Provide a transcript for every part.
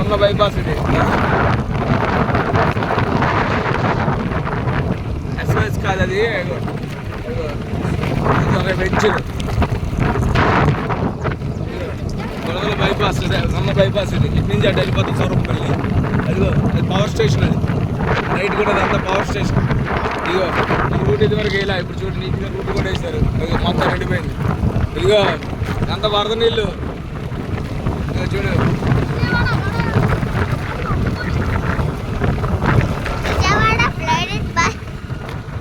ఉన్న బైపాస్ ఇది. ఎక్స్ప్రెస్ కాదు అది, వెజ్ కొడగల బైపాస్. ఉన్న బైపాస్ ఇది. ఇటు నుంచి అటు వెళ్ళిపోతుంది సూరంపల్లి. అదిగో అది పవర్ స్టేషన్. అది రైట్ కూడా అదంతా పవర్ స్టేషన్. ఇదిగో ఈ రూట్ ఇదివరకు ఇలా, ఇప్పుడు చూడు నీట్గా రూట్ కూడా వేశారు. మొత్తం ఎండిపోయింది. ఇదిగో అంత వరద నీళ్ళు. ఇదిగో చూడు,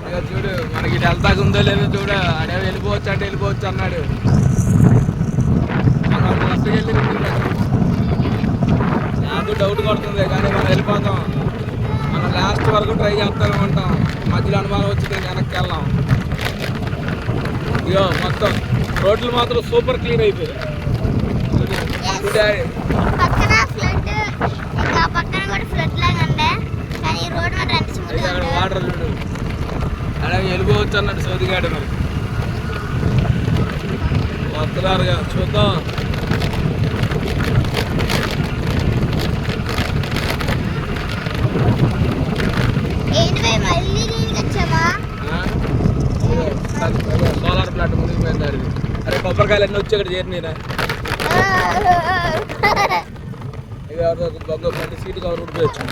ఇదిగో చూడు మనకి ఇటు వెళ్తాకు ఉందో లేదో చూడు. అడే వెళ్ళిపోవచ్చు అంటే వెళ్ళిపోవచ్చు అన్నాడు. మనం బస్సుకి వెళ్ళి నాకు డౌట్ కొడుతుంది, కానీ మనం వెళ్ళిపోతాం. మనం లాస్ట్ వరకు ట్రై చేస్తాను ఉంటాం. మధ్యలో అనుమానం వచ్చింది వెనక్కి వెళ్ళాం. ఇగో మొత్తం రోడ్లు మాత్రం సూపర్ క్లీన్ అయిపోయాయి. వాటర్ చూడు, అలా వెళ్ళిపోవచ్చు అన్నాడు సోదిగాడు. మరి వస్తున్నారుగా చూద్దాం. సోలార్ ప్లాంట్ మునిగిపోయింది. అరే కొబ్బరికాయలు అన్నీ వచ్చి ఇక్కడ చేరినాయిరా. ఇవి ఎవరిదో మళ్ళీ సీటు కవర్ ఉడిపోయచ్చు.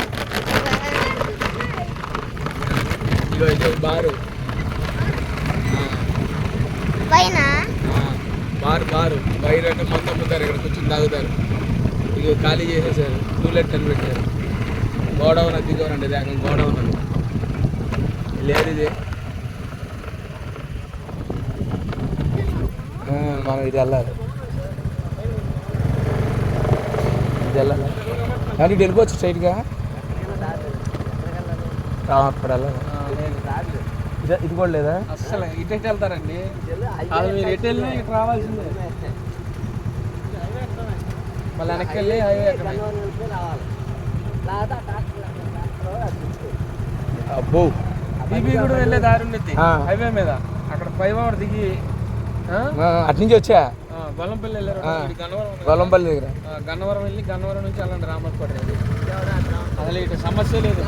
ఇగో ఇది బారు బారు బయట అంటే మొత్తం అమ్ముతారు. ఇక్కడ కూర్చొని తాగుతారు. ఇక ఖాళీ చేసేసారు. టూలెట్ అని పెట్టారు. గోడౌన్ అది దిగోనండి. దాకా గోడౌన్ అని లేదు. ఇది మనం ఇది వెళ్ళాలి. కానీ ఇటు వెళ్ళిపోవచ్చు స్ట్రైట్గా. అక్కడ వెళ్ళాలి. ఇది కూడా లేదా? అసలు ఇటు ఎటు వెళ్తారండి? అది మీరు ఎటు వెళ్ళినా ఇటు రావాల్సిందే. మళ్ళీ వెనక్కి వెళ్ళి హైవే అబ్బో బీబీ కూడా వెళ్ళే దారి ఉండేది హైవే మీద. అక్కడ పైవాడు దిగి అటు నుంచి వచ్చా గొల్లంపల్లి వెళ్ళారు. గొల్లంపల్లి దగ్గర గన్నవరం వెళ్ళి గన్నవరం నుంచి వెళ్ళండి రామర్పేట. అసలు ఇటు సమస్య లేదు.